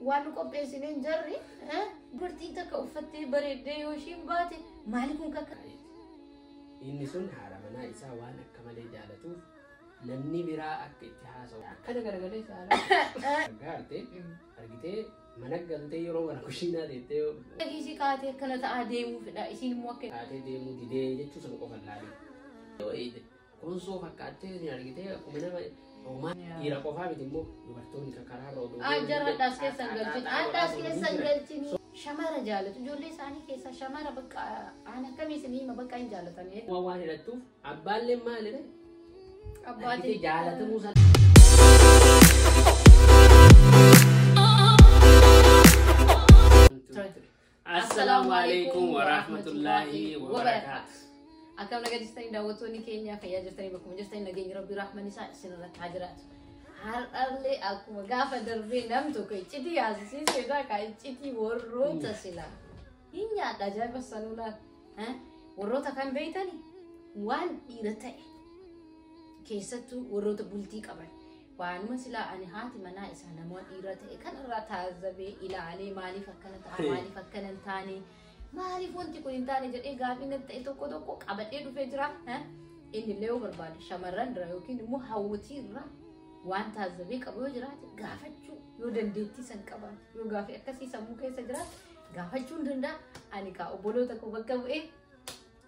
waan qopheessine jarri dubartiin takka uffattee bareeddee yoo ishiin baate maali kun kakka inni sun haadha manaa isaa waan akka malee jaalatuuf namni biraa akka itti haasa'u akkana garagalee saala gaarte argitee mana galtee yeroo mana kushiinaa deettee dhagiisii kaatee akkana ta'aa deemuufidha isiin immoo akka kaatee deemuu didee jechuu sana qofan laalii konsoo fakkaattee argitee akkuma nama Oma ira qofa miti immoo dubartoonni karaarra oduu jarradhaas keessan galchin addaas keessan galchin shamara jaalatu ijoollee isaanii keessaa shamara bakka aan akkamii isinii bakka hin jaalatanii waan hidhattuuf abbaallee maalidha abbaatii jaalatamuu sana Assalamu alaikum wa rahmatullahi wa barakatuh. Akkam nagaa jirtanii daawwattoonni keenya fayyaa jirtanii bakkuma jirtanii nageenya rabbii rahman isaa isinirratti haa jiraatu. Har'allee akkuma gaafa darbee nam tokko iccitii yaasisiisedha ka iccitii warroota silaa hin nyaadha ajaa'iba sanuunaan warroota kan beeytanii waan dhiira ta'e keessattuu warroota bultii qaban waanuma silaa ani haati manaa isaa nama dhiira ta'e kanarraa taazabee ilaalee maaliif akkana ta'a maaliif akkana hin taane maaliif wanti kun hin taane jedhee gaafiin ta'e tokko qabadhee dhufee jira inni illee yoo barbaade shamarran dura yookiin immoo hawwatii irraa waan taazabee qabu yoo jiraate gaafachuu yoo dandeettii san qabaate yoo gaafii akkasii sammuu keessa jiraate gaafachuu hin danda'a ani kaa obboloota koo bakka bu'ee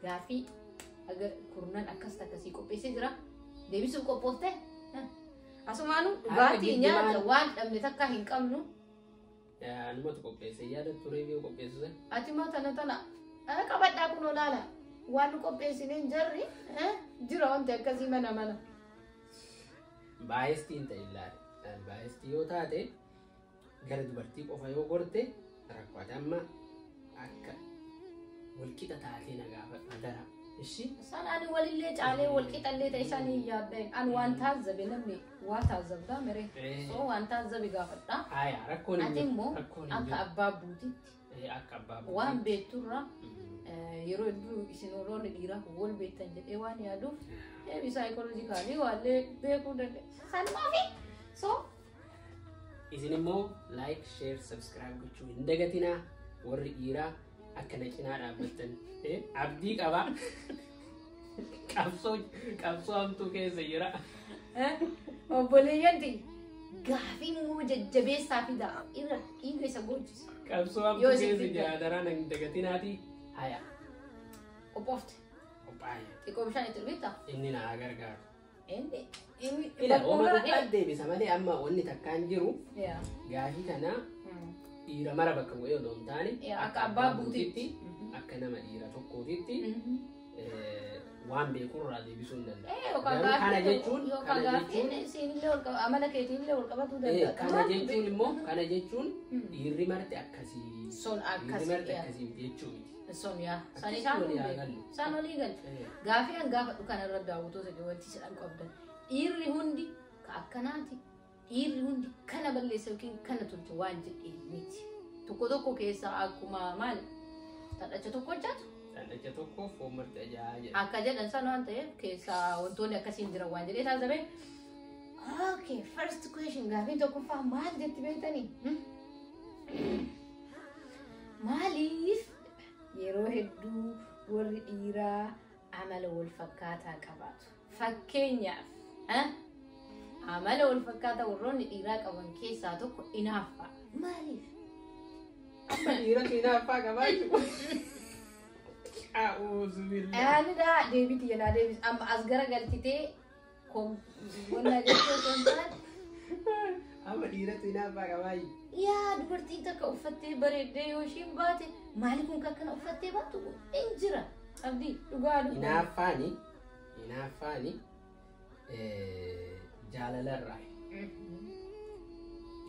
gaafii agar kurnan akkasii qopheessee jira deebisuuf qophooftee asumaanu dhugaatii nyaata waan dhabne takka hin qabnu anuma tu qopheesse yaada turee biyo qopheesse ati ma tana qabadhaa kun olaala waan qopheessine jarri jira wanti akkasii mana baay'istiin ta'e ilaali baay'istii yoo taate gara dubartii qofa yoo gorte rakkoota amma akka walqixa taatee nagaafadha dara ishi sanaan walillee caalee walqixallee ta'e isaanii yaadde an waan taazzabe namni waa taazzabdaa mere soo waan taazzabe gaafadha haya rakkoon ati immoo akka abbaa buutitti akka abbaa buutitti waan beekturra yeroo hedduu isin warroonni dhiiraa wal beektan jedhee waan yaaduuf saayikooloojikaalii waallee beekuu dandeenya sanumaafi soo isin immoo like share subscribe gochuu hin dagatinaa warri dhiiraa akkana cinaa dhaabbattan abdii qaba qabsoo hamtuu keessa jira obboleeyyanti gaafii immoo jajjabeessaa fi irra dhiiga isa gochisa qabsoo hamtuu keessa jira daraan hin dagatinaati haya qophoofte qophaaya xiqqoo bishaan itti dhufeetta inni naa gargaaru ila oma dhugaat deebisa malee amma wanni takkaan jiru gaafii kana dhiira mara bakka bu'ee odoo hin taane akka abbaa buutitti akka nama dhiira tokkootitti waan beekurraa deebisuu hin danda'a. Kana jechuun amala keetiinillee wal qabatuu danda'a. Kana jechuun dhiirri marti akkasii. Son akkasii. Dhiirri marti akkasii jechuu miti. Son yaa. San isaan olii isaan olii galchu. Gaafii an gaafadhu kanarra daawwattoota wanti jedhan qabdan. Dhiirri hundi ka akkanaati. Dhiirri hundi kana balleessa yookiin kana tolcha waan jedhee miti. Tokko keessaa akkuma maali? Tadhacha tokko hojjatu. Tadhacha tokko foon marti ajaa'iba. Akka jedhan sana waan ta'eef keessaa wantoonni akkasiin jiran waan jedhee taasifame. Okay, first question gaafii tokkoffaa maal jetti beektanii? Maaliif yeroo hedduu warri dhiiraa amala wal fakkaataa qabaatu? Fakkeenyaaf amala wal fakkaataa warroonni dhiiraa qaban keessaa tokko inaaffaa. Maaliif? Dhiira inaaffaa qabaachuu. Ani daa deebiti yana deebis amma as gara galtitee wanna jechuun kontaan amma dhiiratu inaaffaa qabaayi. Yaa dubartiin takka uffattee bareeddee yoo ishiin baate maali kun akkana uffattee baatu hin jira abdii dhugaa inaaffaani jaalalarraa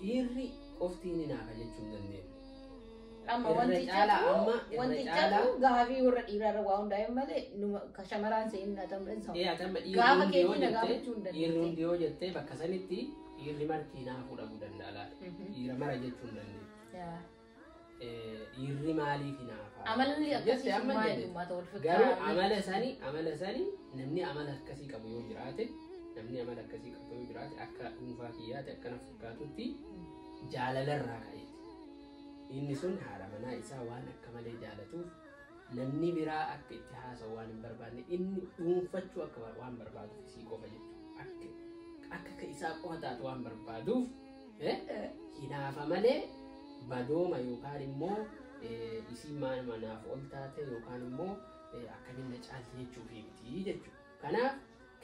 dhiirri qoftiin inaafa jechuu hin dandeenye. Amma wanti caalu gaafii warra dhiiraarra waa hundaa'e malee shamaraan seenin atamreessa. Gaafa keetiin gaafachuu hin dhiirri hundi yoo jettee bakka sanitti dhiirri marti inaafuu dhabuu danda'a laata. Dhiira mara jechuu hin dandeenya. Dhiirri maaliif inaafa? Amalli akkasii maali uummata wal fakkaatu. Garuu amala sani namni amala akkasii qabu yoo jiraate akka dhuunfaa kiyyaate akkana fakkaatutti jaalalarraa ka'eeti. inni sun haadha manaa isaa waan akka malee jaalatuuf namni biraa akka itti haasa'u waan hin barbaanne inni dhuunfachuu akka waan barbaaduuf isii qofa jechuudha. Akka isaa qofa taatu waan barbaaduuf hinaafa malee badooma yookaan immoo isii manaaf ol taate yookaan immoo akkaminna caalti jechuufi miti jechuudha. Kanaaf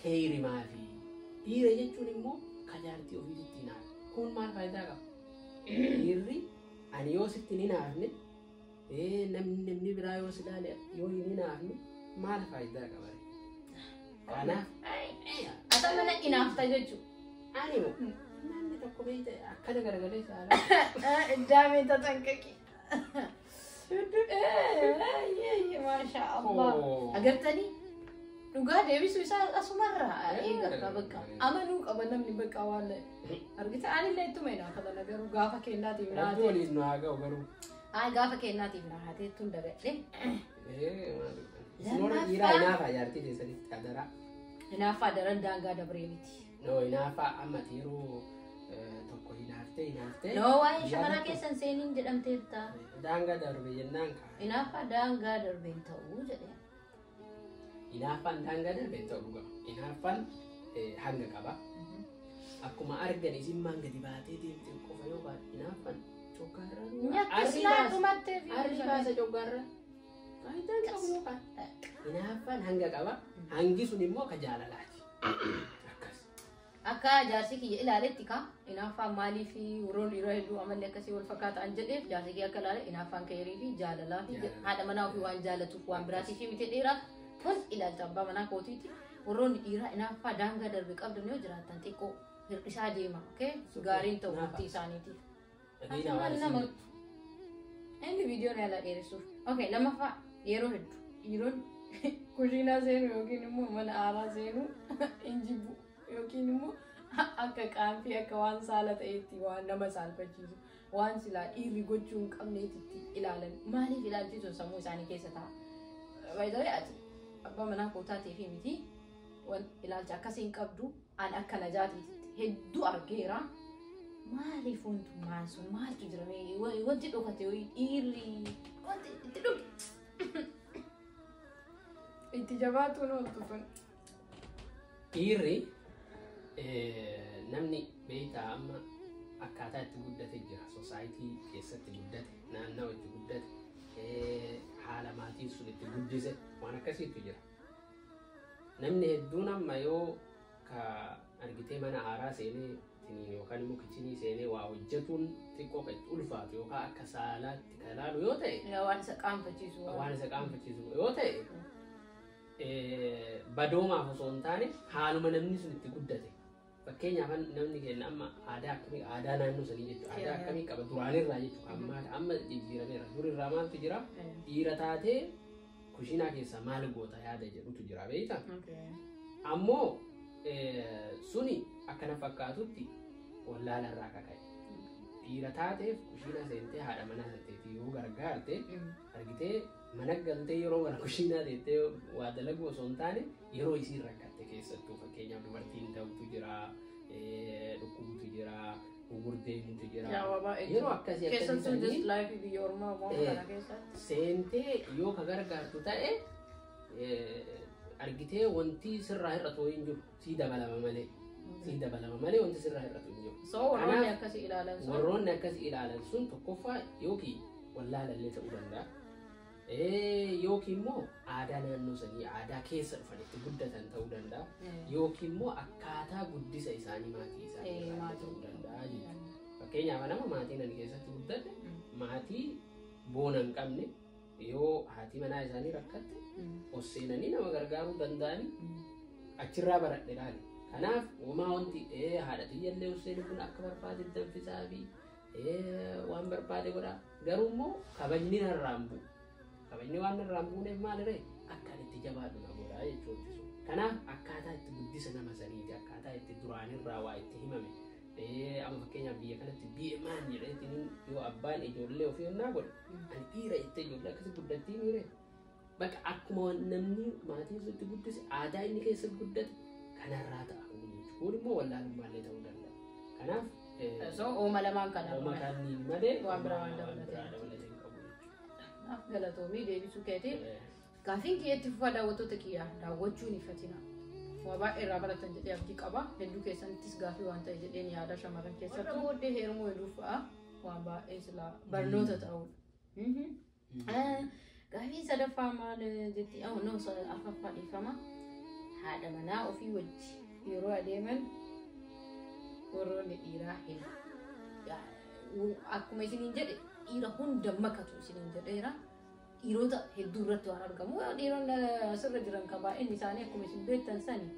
keeyrimaa fi dhiira jechuun immoo kajaartii ofiitti hinaafa. Kun maal faayidaa qaba? Dhiirri ani yoo sitti hin hinaafne namni biraa yoo si ilaale yoo hin hinaafne maal faayidaa qaba? Kanaaf ata mana hinaafta jechuudha. Ani namni tokko beekte akkana garagalee saala. Daamee tatanqaqi. Masha Allah. Agartanii dhugaa deebisuu isaa asumarraa eegatta bakka amanuu qaba namni bakka waan argite anillee ittuma hinaafata garuu gaafa kennaatiif naate. Waliin nu haa ga'u garuu. Gaafa kennaatiif naate tun dagadhe. Isinora dhiiraa hinaafaa jaartii keessatti adaraa. Hinaafaa daran daangaa dabree miti. No hinaafaa amma yeroo tokko hinaaftee. No waa'ee shamara keessan seeniin jedhamteetta. Daangaa darbe jennaan kaa. Hinaafaa daangaa darbeen ta'uu jedhe. Hinaafaan daangaa darbeen ta'uu dhuga. Hinaafaan hanga qaba. Akkuma argan isimmaan gadi baatee deemte qofa yoo baate hinaafaan coggaarraa. Nyaakkisnaa dhumattee fi arri baasa coggaarraa. Faayidaan qabu yookaan. Hinaafaan hanga qaba. Hangi sun immoo ka jaalalaati. Akka jaarsi kiyya ilaaletti ka hinaafaan maalii fi warroon dhiiroo hedduu amalli akkasii wal fakkaataan jedheef jaarsi kiyya akka ilaale hinaafaan keerii fi jaalalaa fi haadha manaa ofii waan jaalatuuf waan biraatiif miti dhiiraa kun ilaalcha abbaa manaa kootiiti. Warroonni dhiiraa hinaafaa daangaa darbe qabdan yoo jiraatan xiqqoo hir'isaa deema. Gaariin ta'u murtii isaaniitiif. Inni viidiyoon yaala dheeressuuf. Lammaffaa yeroo hedduu dhiironni kushiinaa seenuu yookiin immoo mana aaraa seenuu hin jibbu. Yookiin immoo akka qaanfii akka waan saala ta'etti waan nama saalfachiisu waan silaa dhiirri gochuu hin qabneetitti ilaalan maaliif ilaalchisu sammuu isaanii keessa ta'a. Baay'ee ati abbaa manaa kootaatee fi miti ilaalcha akkasiin qabdu an akka najaatiitti hedduu argeera. Maaliif wantummaan sun maaltu jira wanti dhokate dhiirri wanti itti dhufe itti jabaatuun wantu sun. Dhiirri namni beektaa amma akkaataa itti guddate jira. Sosaayitii keessatti guddate, naannoo itti guddate, haala maatiin sun itti guddise waan akkasiitu jira. Namni hedduun amma yoo ka argitee mana aaraa seenee yookaan immoo kichinii seenee waa hojjetuun xiqqoo kan itti ulfaatu yookaan akka saalaatti kan ilaalu yoo ta'e waan isa qaanfachiisu yoo ta'e badoomaaf osoo hin taane haaluma namni sun itti guddate. Fakkeenyaaf namni keenya amma aadaa naannoo sanii jechuudha. Aadaa akkamii qaba duraanirraa jechuudha. Amma jijjiirameera. Durirraa maaltu jira? Dhiira taatee kushiinaa keessa maal goota yaada jedhutu jira beektaa? Ammoo suni akkana fakkaatutti wallaalarraa kaka'e. Dhiira taateef kushiinaa seentee haadha manaa seentee yoo gargaarte argitee mana galtee yeroo gara kushiinaa seentee waa dalagu osoo hin taane yeroo isiin rakkatte keessattuu fakkeenyaaf dubartiin ta'utu jira, dhukkubutu jira, gurgurdeemutu jira. Yeroo akkasii seentee yoo ka gargaartu ta'e argitee wanti sirraa hir'atu hin jiru sii dabalama malee wanti sirraa hir'atu hin jiru. Warroonni akkasii ilaalan sun tokkoffaa yookiin wallaalallee ta'uu danda'a. Yookiin immoo aadaa naannoo sanii aadaa keessa dhufan itti guddatan ta'uu danda'a. Yookiin immoo akkaataa guddisa isaanii maatii isaanii ta'uu danda'a jechuudha. Fakkeenyaaf nama maatiin ani keessatti guddate maatii boona hin qabne yoo haati manaa isaanii rakkatte osseenanii nama gargaaruu danda'anii achirraa baradhe laali. Kanaaf uumaa wanti haadha xiyyallee osseenu kun akka barbaade danfisaa fi waan barbaade godha. Garuu immoo kabajni narraan bu'u. Kabajni waan narraan bu'uuneef maalirree akkaan itti jabaadhu na godhaa jechuudha. Kanaaf akkaataa itti guddisa nama saniiti akkaataa itti duraanirraa waa itti himame. Amma fakkeenyaaf biyya kanatti biyya maal jedheetiin yoo abbaan ijoollee ofii onnaa godhe ani dhiira itti ijoollee akkasii guddattii miire. Bakka akkuma namni maatiin sun itti guddise aadaa inni keessa guddate kanarraa ta'a kun immoo wallaalummaallee ta'uu danda'a. Kanaaf So ooma lamaan kana. Ooma kanni malee Waan biraa waan dabalatee hin qabu jechuudha. Galatoomii deebisuu keetiin gaafiin kiyyatti fufaa daawwattoota kiyyaa daawwachuun ifatina. Waa baay'ee irraa baratan jedhee abdii qaba. Hedduu keessanittis gaafii waan ta'e jedheen yaada shamarran keessattuu booddee heerumuu hedduu fa'a waan baay'ee silaa barnoota ta'udha. Gaafii sadaffaa maal jetti? Afuraffaa dhiifama. Haadha manaa ofii wajji yeroo adeeman warroonni dhiiraa hedduu. Akkuma isiniin jedhe dhiira hunda makatu isiniin jedheera. Dhiirota hedduu irratti waan argamu. Dhiironni asirra jiran baay'een isaanii akkuma isin beektan sani.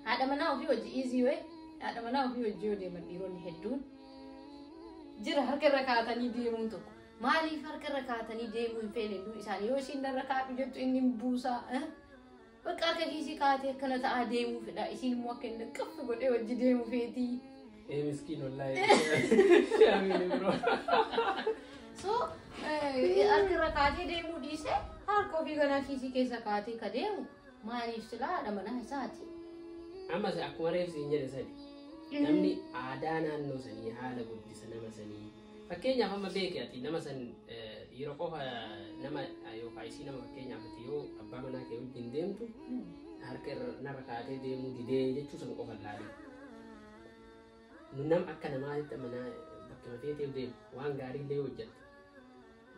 Haadha manaa ofii wajji easy way. Haadha manaa ofii wajji yoo deeman dhiironni hedduun jira harka irra kaatanii deemuun tokko. Maaliif harka irra kaatanii deemuu hin feene hedduu isaanii yoo isin irra kaadhu jettu inni buusaa. Bakka akka kiisii kaatee akkana ta'aa deemuu fedha. Isin immoo akka inni qaffi godhee wajji deemuu feetii. Miskiin wallahi. Shaamini bro. So harka irra kaatee deemuu dhiisee harka ofii ganaa kiisii keessa kaatee ka deemu maaliif silaa haadha manaa isaati. Ammas akkuma reefsiin jedhe sadi namni aadaa naannoo sanii haala guddisa nama sanii fakkeenyaaf amma beeke ati nama san dhiira qofa nama yookaan isii nama fakkeenyaaf ati yoo abbaa manaa kee wajjin deemtu harka narra kaatee deemuu didee jechuu san qofa laalee. Nam akka namaatti manaa bakka mafeeteef deemu waan gaarii illee hojjeta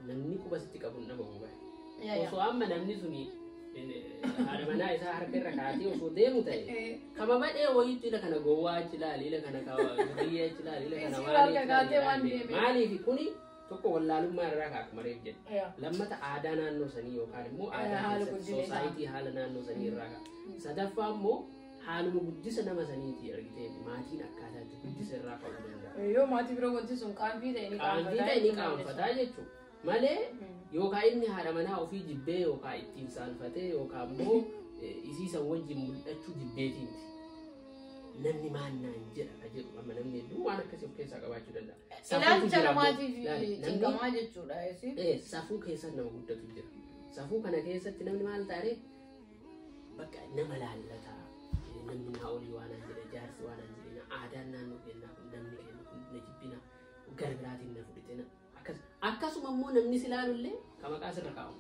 namni quba sitti qabu nama hubaa. Osoo amma namni suni haadha manaa isaa harka irra kaatee osoo deemu ta'e kama badhee wayiitti ila kana gowwaa achi ilaali ila kana gurriyyee achi ilaali ila kana maaliif kuni tokko wallaalummaa irraa akkuma reef jedhe lammata aadaa naannoo sanii yookaan immoo aadaa soosaayitii haala naannoo sanii irraa ka'a. Sadaffaa immoo haaluma guddisa nama saniiti argitee maatiin akkaataatti guddisa irraa qabuu danda'a. Yoo maatii bira wanti sun qaanfii ta'e ni qaanfataa jechuudha. Malee yookaan inni haadha manaa ofii jibbee yookaan ittiin saalfatee yookaan immoo isiisan wajjin mul'achuu jibbeetiin namni maannaan jedha ka jedhu amma namni hedduu waan akkasii of keessaa qabaachuu danda'a. Ilaalcha namaatiif cinqamaa jechuudha. Safuu keessa nama guddatu jira. Safuu kana keessatti namni maal ta'e bakka nama laallataa namni naa olii waan jedha jaarsi waan jedhina aadaan naannoo kennaa kun namni kennu kun na jibbina gargaraatiin na fudhatina. Akkasuma immoo namni silaalullee kan maqaa sirra kaa'u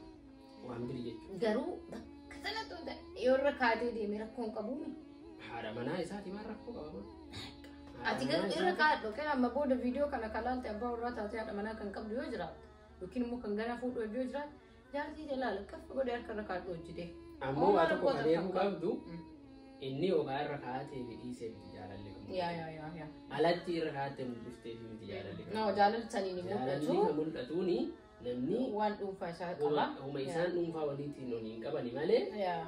waan biri jechuudha. Garuu bakka sanatti yoo irra kaatee deemee rakkoo hin qabuumi. Haadha manaa isaati maal rakkoo qaba? Ati garuu irra kaadhu kan amma booda viidiyoo kana kalaalte abbaa warraa taatee haadha manaa kan qabdu yoo jiraatu yookiin immoo kan ganaa fuudhu yoo jiraatu jaartii jalaala kaffa godhee harka irra kaadhu hojjete. Ammoo waa tokko kan eeguu qabdu inni yookaan irra kaatee fi dhiisee miti jaalallee qabu. Alatti irra kaatee mul'iftee fi miti jaalallee qabu. Jaalalli ni mul'atu. Jaalalli mul'atuuni namni waan dhuunfaa isaa qaba. Uma isaan dhuunfaa waliitiin waliin qabani malee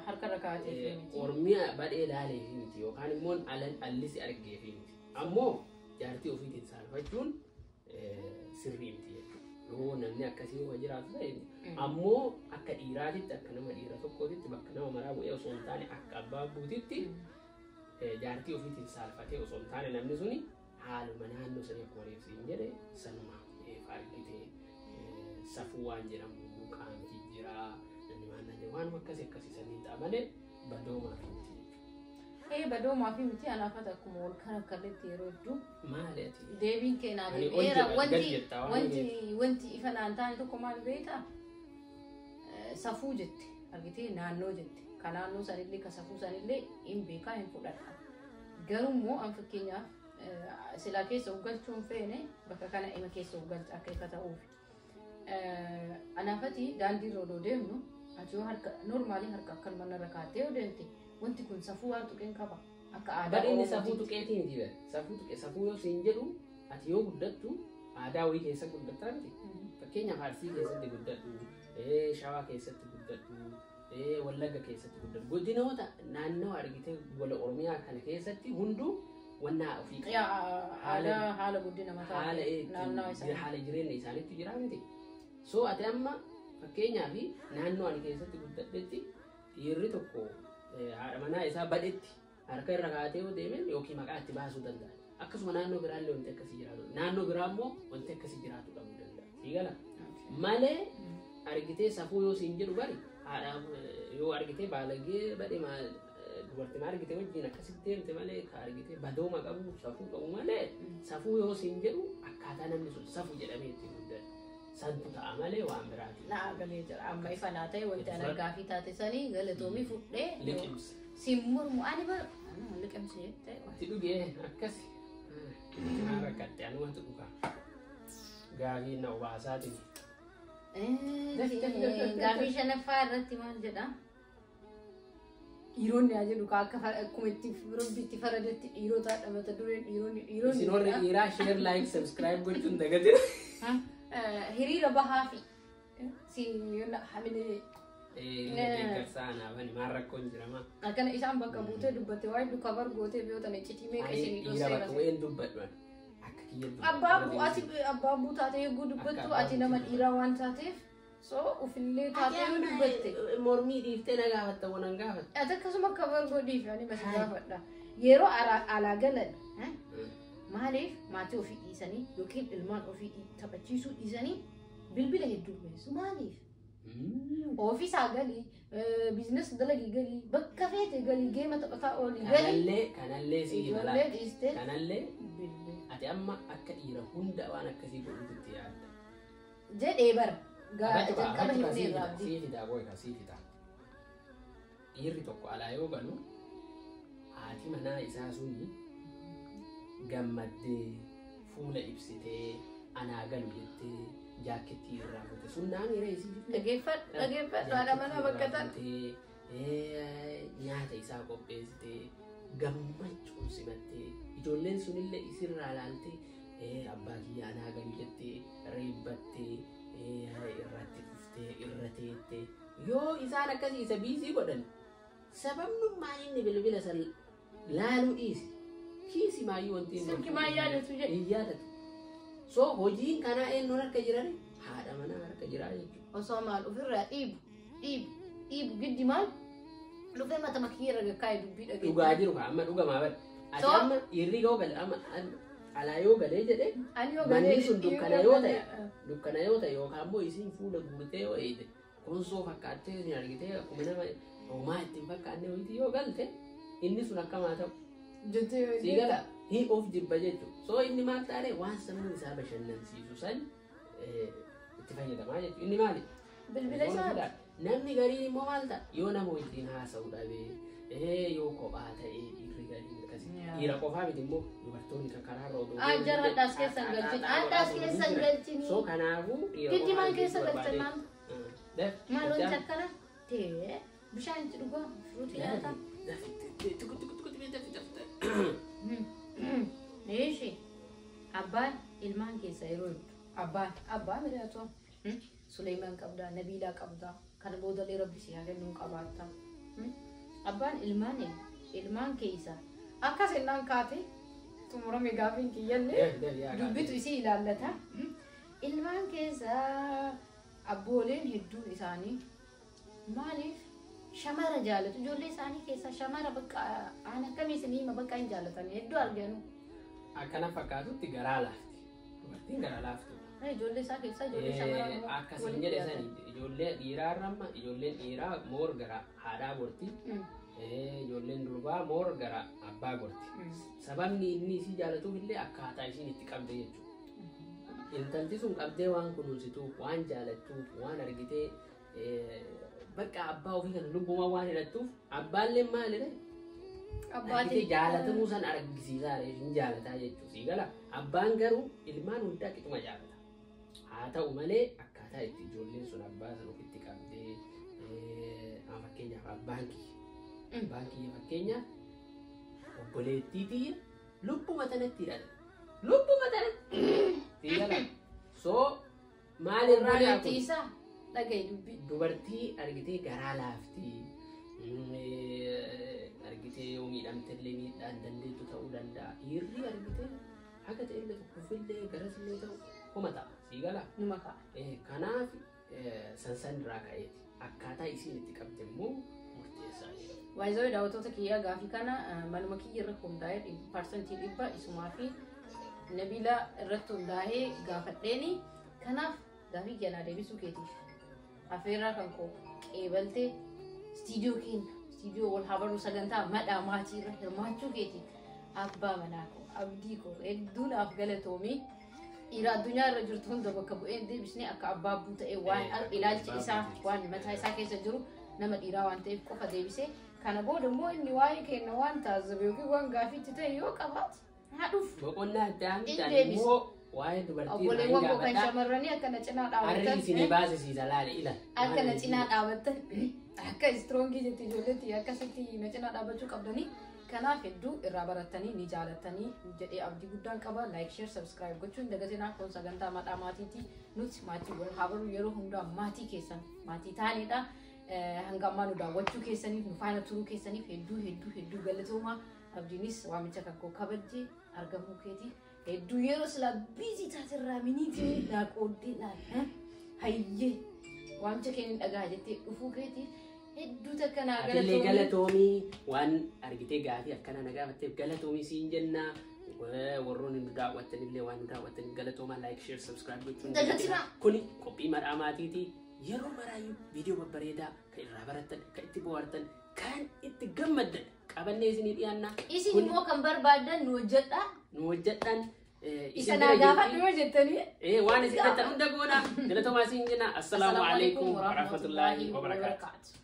harka irra kaatee fi miti. Ormiya badhee laalee fi miti yookaan immoo allisi argee fi miti. Ammoo jaartii ofiitiin saalfachuun sirrii miti jechuudha. Yoo namni akkasii yoo jiraatu ta'e ammoo akka dhiiraatitti akka nama dhiira tokkootitti bakka nama maraa bu'ee osoo hin taane akka abbaa buutitti jaartii ofiitiin saalfatee osoo hin taane namni suni haaluma naannoo sanii akkuma reefsiin jedhe sanuma argitee safuu waan jedhamu qaamtii jiraa namni maannaa waan akkasii akkasiisanii ta'a malee badoomaa fi miti jechuudha. Badoomaa fi miti anaafata akkuma ol kan akkaletti yeroo hedduu maali ati deebiin keenaa wanti ifa naan taane tokko maal beektaa? Safuu jette argitee naannoo jette kan naannoo sanillee kan safuu sanillee hin beekaa hin fudhadha. Garuu immoo an fakkeenyaaf silaa keessa uggalchuun feene bakka kana ima keessa uggalcha akka ifa ta'uuf. Anaafati daandii irra odoo deemnu ati yoo harka normaalii harka akkan mana irra kaattee yoo deemte wanti kun safuu waan tuqeen qaba. Akka aadaa inni safuu tuqeetiin miti safuu yoo siin jedhu ati yoo guddattu aadaa wayii keessa guddattaa miti. Fakkeenyaaf Arsii keessatti guddadhu, Shawaa keessatti guddadhu, Wallagga keessatti guddadhu. Godinoota naannoo argitee gola Oromiyaa kana keessatti hunduu wannaa ofii haala guddina mataa haala jireenya isaaniitti jira miti. So ati amma fakkeenyaaf naannoo ani keessatti guddadhetti dhiirri tokko haadha manaa isaa badhetti harka irra kaatee yoo deeme yookiin maqaa itti baasuu danda'a. Akkasuma naannoo biraallee wanti akkasii jiraatu. Naannoo biraa immoo wanti akkasii jiraatu dhabuu danda'a. Siigala malee argitee safuu yoo siin jedhu bari haadha yoo argitee baalagee badhe dubartiin argite wajjin akkasitti deemte malee ka argite badooma qabu safuu qabu malee safuu yoo siin jedhu akkaataa namni sun safu jedhamee itti guddate santu ta'a malee waan biraati. Naa galee jira amma ifa naa ta'e wanti ana gaafii taate sanii galatoomii fudhee Liqimsi. simmurmu ani bar liqimsi jettee Itti dhugee akkasi. Maa rakkatti anumatu dhuga. Gaafii na obaasaatiin. gaafii shanaffaa irratti maal jedha? Dhiironni haa jedhu akka akkuma itti faradetti dhiirota dhabata dureen dhiironni Isin warri dhiiraa share like subscribe gochuun dagatina. hiriira bahaa fi si hamilee Deeggarsaa bani maal rakkoon jirama. akkana isaan bakka buutee dubbatte waa'ee duukaa bargootee biyyoota iccitii meeqa isinii Dhiira bakka bu'een dubbadhan. Akka kiyya abbaa buu taatee eeguu dubbattu ati nama dhiiraa waan taateef so ufillee taatee yoo dubbatte mormii dhiiftee na gaafatta wanan gaafatta. ati akkasuma akka bargoo dhiifanii mas gaafadha yeroo alaa galan maaliif maatii ofii dhiisanii yookiin ilmaan ofii taphachiisuu dhiisanii bilbila hedduu beessu maaliif? Ofiisaa galii biizines dalagii galii bakka feete galii geema taphataa oolii galii kanallee sii ijoollee dhiistee kanallee ati amma akka dhiira hunda waan akkasii godhutti yaadda. jedhee bara jalqaba hin irraa sii fidaa boyka sii fidaa. Dhiirri tokko alaa yoo galu haati manaa isaa suni gammaddee fuula ibsitee anaa galu jettee jaakettii irraa fuute sun naan irra isii dhageeffadhu haadha manaa bakka tan nyaata isaa qopheessitee gammachuun simattee ijoolleen sunillee isirraa laaltee abbaa kiyya anaa galu jettee reebbattee irratti dhuftee irra teettee yoo isaan akkasii isa biisii godhan sababnummaa inni bilbila san laaluu dhiisi kiisi maayyuu wanti silki maa yaadatu jedhe hin yaadatu. So hojiin kanaa eenyuun harka jiran haadha manaa harka jiraa jechuudha. osoo maal ofirraa dhiibu giddi maal dhufee mata makkii irra gakkaa'e dubbii dhageessa. Dhugaa jiru amma dhugamaa bari. Ati amma dhiirri yoo gale amma alaa yoo galee jedhee manni sun dukkana yoo ta'e yookaan immoo isiin fuula guutee yoo eeyite konsoo fakkaattee ni argitee akkuma nama homaa ittiin fakkaannee wayitii yoo galte inni sun akkamaa ta'u. Sii gala hin of jibba jechuudha. So inni maal taa'ee waan sammuu isaa bashannansiisu san itti fayyadamaa jechuudha. Inni maali? bilbila isaa Namni gariin immoo maal ta'a? Yoo nama wajjin haasa'uu dhabee yoo kophaa ta'ee dhiirri gariin akkasii. Dhiira qofaa miti immoo dubartoonni kan karaarra oduu. Ajjara hadhaas keessan galchin. Hadhaas keessan galchin. So kanaafuu giddi maal keessa galchin maal? Maal wanti akkana? Tee bishaan itti dhugaa fruutii nyaata. Eeshi abbaan ilmaan keessa yeroo abbaan midhaatu Suleeman qabda Nabiilaa qabda kan boodalee rabbi si haa kennuun qabaatta abbaan ilmaan keessa akkas innaan kaate xumurame gaafiin kiyyallee dubbitu isii ilaallata ilmaan keessa abbooleen hedduun isaanii maaliif shamara jaalatu ijoollee isaanii keessaa shamara bakka aan akkamii isinii bakka hin jaalatan hedduu arganu. Akkana fakkaatutti garaa laafti. Dubartiin garaa laaftu. Ijoollee isaa keessaa ijoollee shamaraa akkasiin jedhe sanii ijoollee dhiiraa ramma ijoolleen dhiiraa moor gara haadhaa gorti. Ijoolleen durbaa moor gara abbaa gorti. Sababni inni isii jaalatuuf illee akkaataa isiin itti qabde jechuudha. Intalti sun qabdee waan kunuunsituuf waan jaalattuuf waan argitee bakka abbaa ofii kana lubbuma waan hidhattuuf abbaallee maalidha? Abbaatii jaalatamuu san argisiisaa hin jaalataa jechuudha. Siigala abbaan garuu ilmaan hundaa qixuma jaalata. Haa ta'u malee akkaataa itti ijoolleen sun abbaa san ofitti qabdee fakkeenyaaf abbaan kiyya fakkeenyaaf obboleettii tiyya lubbuma tanatti hidhata. Lubbuma tanatti. Siigala soo maalirraa obboleettii isaa dhagaye dubbii. Dubartii argitee garaa laaftii. Argitee yoo miidhamtellee miidhaan dandeettu ta'uu danda'a. Dhiirri argitee haga ta'ellee tokkoffillee garasillee ta'u homa ta'a. Siigala? Numa ka'a. Kanaaf sansan irraa ka'eeti. Akkaataa isiin itti qabde immoo murteessaa jira. Waayizoo daawwattoota kiyyaa gaafii kana manuma kiyya irra hundaa'ee parsantii 100 isumaa fi Nabiilaa irratti hundaa'ee gaafadheeni. Kanaaf gaafii kiyyanaa deebisuu keetiif affeerraa kan koo qeebaltee istiidiyoo keenya istiidiyoo wal habaruu sagantaa madhaa maatii irra hirmaachuu keetiin abbaa manaa koo abdii koo hedduudhaaf galatoomii dhiira addunyaa irra jirtu hunda bakka bu'een deebisnee akka abbaa abbuu ta'e waan ilaalchi isaa waan mataa isaa keessa jiru nama dhiiraa waan ta'eef qofa deebisee kana booda immoo inni waa'ee kenna waan taasisu yookiin waan gaafiitti ta'e yoo qabaate haadhuuf boqonnaa addaan immoo waa'ee dubartii obboleewwan koo kan shamarranii akkana cinaa dhaabatan arrii isinii baasisiisa laale ila akkana cinaa dhaabatan akka istroongii jetti ijoolletti akkasitti na cinaa dhaabachuu qabdanii kanaaf hedduu irraa barattanii ni jaalatanii jedhee abdii guddaan qaba like share subscribe gochuun dagatinaa kun sagantaa madhaa maatiitii nuti maatii wal habaruu yeroo hundaa maatii keessan maatii taanidha hanga ammaa nu daawwachuu keessaniif nu faana turuu keessaniif hedduu galatoomaa abdiinis waamicha kakkoo kabajjee argamuu keetii hedduu yeroo sila biizii taatirraa miniitii naa qooddeedhaan hayyee waamicha keenya dhagaa jettee dhufuu keetii hedduu takka naa galatoomii waan argitee gaafii akkana na gaafatteef galatoomii siin jennaa warroonni nu daawwattanillee waan nu daawwattaniif galatoomaa like share subscribe gochuun kuni qophii madhaa maatiitii yeroo maraayyuu viidiyoo babbareedaa kan irraa barattan kan itti bohaartan kan itti gammaddan qabannee isinii dhiyaannaa isin immoo kan barbaadan nu hojjedhaan isa naa gaafadhu yoo jettanii waan isin jettan hunda goona galatoomaa siin jennaa assalaamu alaikum warahmatullaahi wabarakaatuh